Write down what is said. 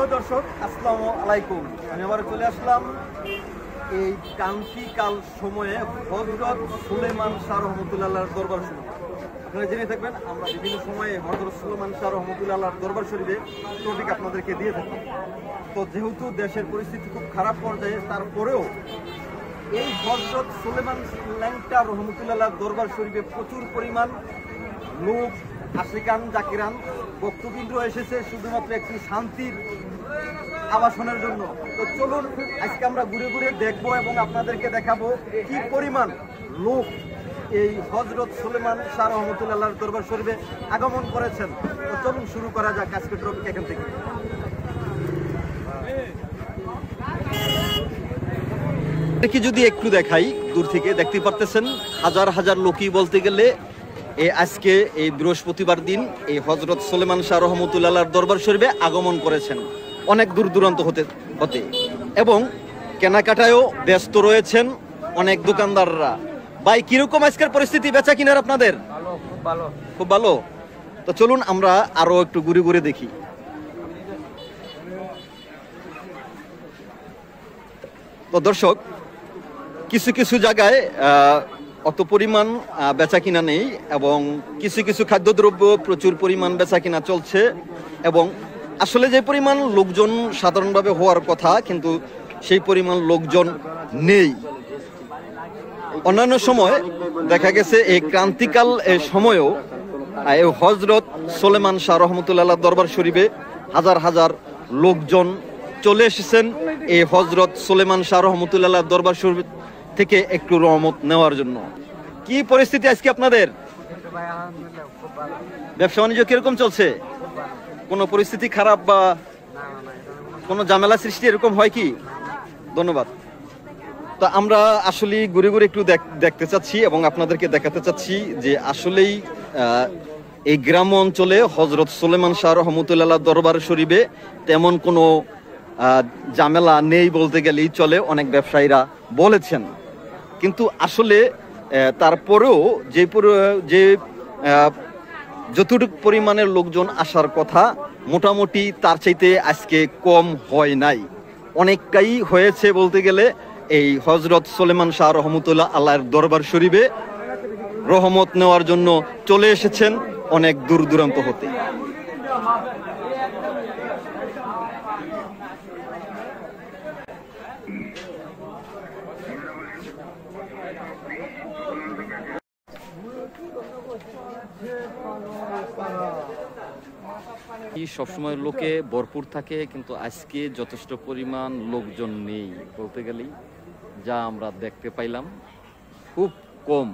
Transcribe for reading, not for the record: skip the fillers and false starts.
প্রিয় দর্শক, আসসালামু আলাইকুম। আমি আবার চলে আসলাম এই ক্রান্তিকাল সময়ে হযরত সুলেমান শাহ রহমতুল্লাহর দরবার শরীফ। আপনারা জেনে থাকবেন আমরা বিভিন্ন সময়ে হযরত সুলেমান শাহ রহমতুল্লাহর দরবার শরীফে টপিক আপনাদেরকে দিয়ে থাকি। তো যেহেতু দেশের পরিস্থিতি খুব খারাপ পর্যায়ে, তারপরেও এই হযরত সুলেমান ল্যাংটা রহমতুল্লাহর দরবার শরীফে প্রচুর পরিমাণ লোক, আশিকান, জাকিরান, ভক্তবৃন্দ এসেছে শুধুমাত্র একটি শান্তির আবাসনের জন্য। তো চলুন আজকে আমরা ঘুরে ঘুরে দেখবো এবং আপনাদেরকে দেখাবো কি পরিমাণ লোক এই হযরত সুলেমান শাহ রহমতুল্লাহর দরবার শরীফে আগমন করেছেন। তো চলুন শুরু করা যাক আজকের টপিক এখান থেকে। কি যদি একটু দেখাই, দূর থেকে দেখতে পারতেছেন হাজার হাজার লোকই বলতে গেলে আজকে এই বৃহস্পতিবার দিন এই হযরত সুলেমান শাহ রহমতুল্লাহর দরবার শরীফে আগমন করেছেন অনেক দূর দূরান্ত হতে এবং কেনাকাটায়ও ব্যস্ত রয়েছেন অনেক দোকানদাররা। ভাই, কিরকম আজকের পরিস্থিতি বেচা কিনার আপনাদের? খুব ভালো। তো চলুন আমরা আরো একটু ঘুরে ঘুরে দেখি। তো দর্শক, কিছু কিছু জায়গায় অত পরিমাণ বেচা কিনা নেই এবং কিছু কিছু খাদ্যদ্রব্য প্রচুর পরিমাণ বেচা কিনা চলছে এবং আসলে যে পরিমাণ লোকজন সাধারণভাবে হওয়ার কথা কিন্তু সেই পরিমাণ লোকজন নেই। অন্যান্য সময় দেখা গেছে এই ক্রান্তিকাল সময়েও এই হযরত সুলেমান শাহ রহমতুল্লাহ দরবার শরীফে হাজার হাজার লোকজন চলে এসেছেন এই হযরত সুলেমান শাহ রহমতুল্লাহ দরবার শরীফ থেকে একটু রহমত নেওয়ার জন্য। কি পরিস্থিতি আজকে আপনাদের? ব্যবসা বাণিজ্য কিরকম চলছে? কোনো পরিস্থিতি খারাপ বা কোনো ঝামেলা সৃষ্টি এরকম হয় কি? ধন্যবাদ। তো আমরা আসলে ঘুরে ঘুরে একটু দেখতে চাচ্ছি এবং আপনাদেরকে দেখাতে চাচ্ছি যে আসলেই এই গ্রাম অঞ্চলে হযরত সুলেমান শাহ রহমতুল্লাহ দরবার শরীফে তেমন কোনো ঝামেলা নেই বলতে গেলেই চলে, অনেক ব্যবসায়ীরা বলেছেন। কিন্তু আসলে তারপরেও যে যতটুকু পরিমাণের লোকজন আসার কথা মোটামুটি তার চাইতে আজকে কম হয় নাই, অনেকটাই হয়েছে বলতে গেলে। এই হযরত সুলেমান শাহ রহমতুল্লাহ আল্লাহর দরবার শরীফে রহমত নেওয়ার জন্য চলে এসেছেন অনেক দূর দূরান্ত হতে। সবসময় লোকে ভরপুর থাকে কিন্তু আজকে যথেষ্ট পরিমাণ লোকজন নেই বলতে গেলেই, যা আমরা দেখতে পাইলাম খুব কম।